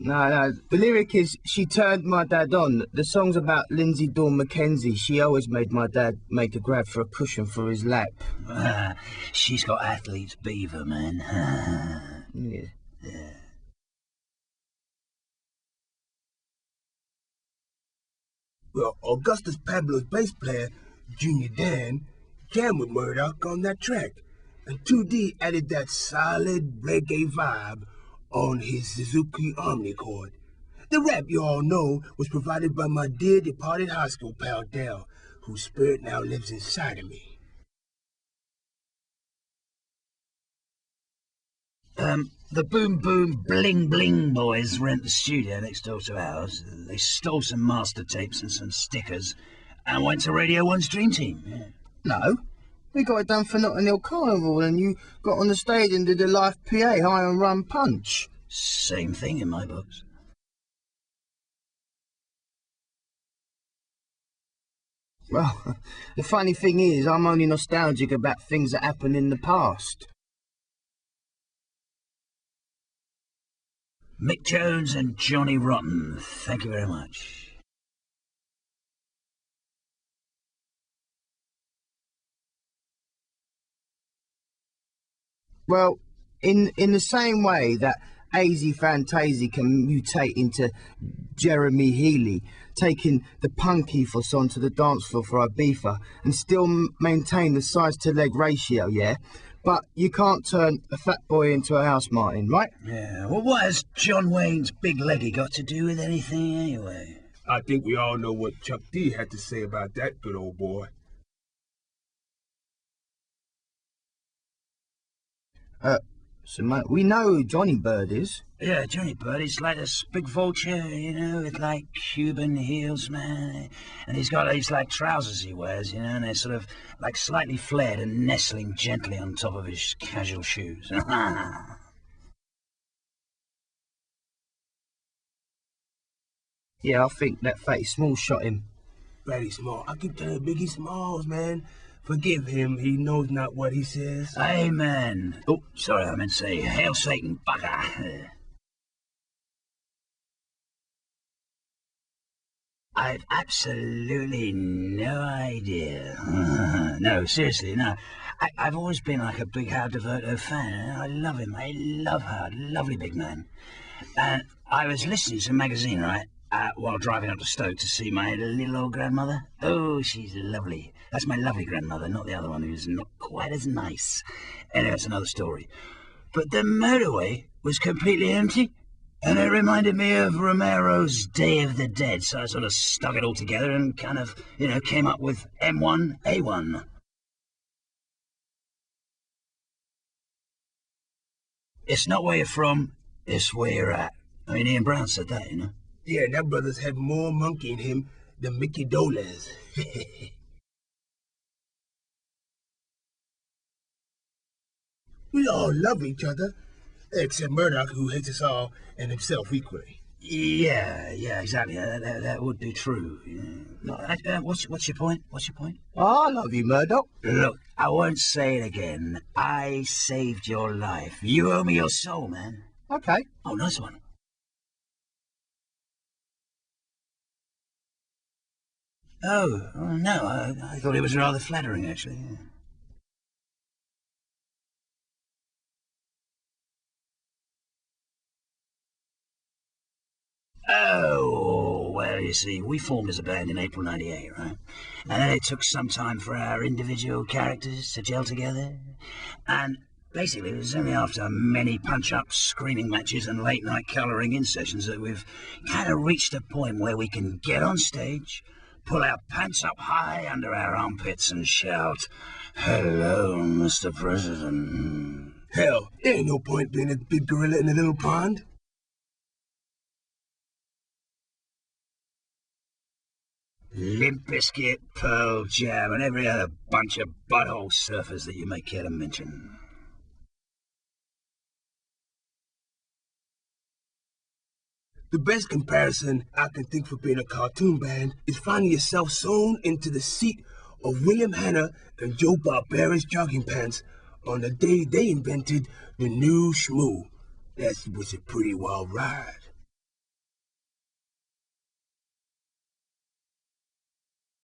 No, the lyric is, she turned my dad on. The song's about Lindsay Dawn Mackenzie. She always made my dad make a grab for a cushion for his lap. She's got athlete's beaver, man. Yeah. Well, Augustus Pablo's bass player, Junior Dan, jammed with Murdoch on that track, and 2D added that solid reggae vibe on his Suzuki Omnichord. The rap you all know was provided by my dear departed high school pal Dell, whose spirit now lives inside of me. The Boom Boom Bling Bling boys rent the studio next door to ours. They stole some master tapes and some stickers and went to Radio 1's Dream Team. Yeah. No, we got it done for Notting Hill Carnival and you got on the stage and did a live PA, high and run punch. Same thing in my books. Well, the funny thing is, I'm only nostalgic about things that happened in the past. Mick Jones and Johnny Rotten, thank you very much. Well, in the same way that Hazy Fantasy can mutate into Jeremy Healy, taking the punk ethos onto the dance floor for Ibiza and still maintain the size-to-leg ratio, yeah? But you can't turn a fat boy into a house Martin, right? Yeah, well, what has John Wayne's big leggy got to do with anything anyway? I think we all know what Chuck D had to say about that good old boy. So, mate, we know who Johnny Bird is. Yeah, Johnny Bird, he's like this big vulture, you know, with like Cuban heels, man. And he's got these like trousers he wears, you know, and they're sort of like slightly flared and nestling gently on top of his casual shoes. Yeah, I think that Fatty Small shot him. Fatty Small, I keep telling Biggie Smalls, man. Forgive him, he knows not what he says. Amen. Oh, sorry, I meant to say, hail Satan, bugger. I've absolutely no idea. No, seriously, no. I've always been like a big Howard DeVoto fan. I love him. I love Howard. Lovely big man. And I was listening to a magazine, right, while driving up to Stoke to see my little old grandmother. Oh, she's lovely. That's my lovely grandmother, not the other one who's not quite as nice. Anyway, it's another story. But the motorway was completely empty. And it reminded me of Romero's Day of the Dead, so I sort of stuck it all together and kind of, you know, came up with M1A1. It's not where you're from, it's where you're at. I mean, Ian Brown said that, you know. Yeah, that brother's had more monkey in him than Mickey Dolenz. We all love each other, except Murdoch, who hates us all and himself equally. Yeah, exactly. That would be true. Yeah. What's your point? What's your point? Oh, I love you, Murdoch. Look, I won't say it again. I saved your life. You owe me your soul, man. Okay. Oh, nice one. Oh, no, I thought it was rather flattering, actually. Yeah. Oh, well, you see, we formed as a band in April '98, right? And then it took some time for our individual characters to gel together. And basically, it was only after many punch-ups, screaming matches, and late-night colouring-in sessions that we've kind of reached a point where we can get on stage, pull our pants up high under our armpits, and shout, "Hello, Mr. President." Hell, there ain't no point being a big gorilla in a little pond. Limp Bizkit, Pearl Jam, and every other bunch of butthole surfers that you may care to mention. The best comparison I can think for being a cartoon band is finding yourself sewn into the seat of William Hanna and Joe Barbera's jogging pants on the day they invented the new schmoo. That was a pretty wild ride.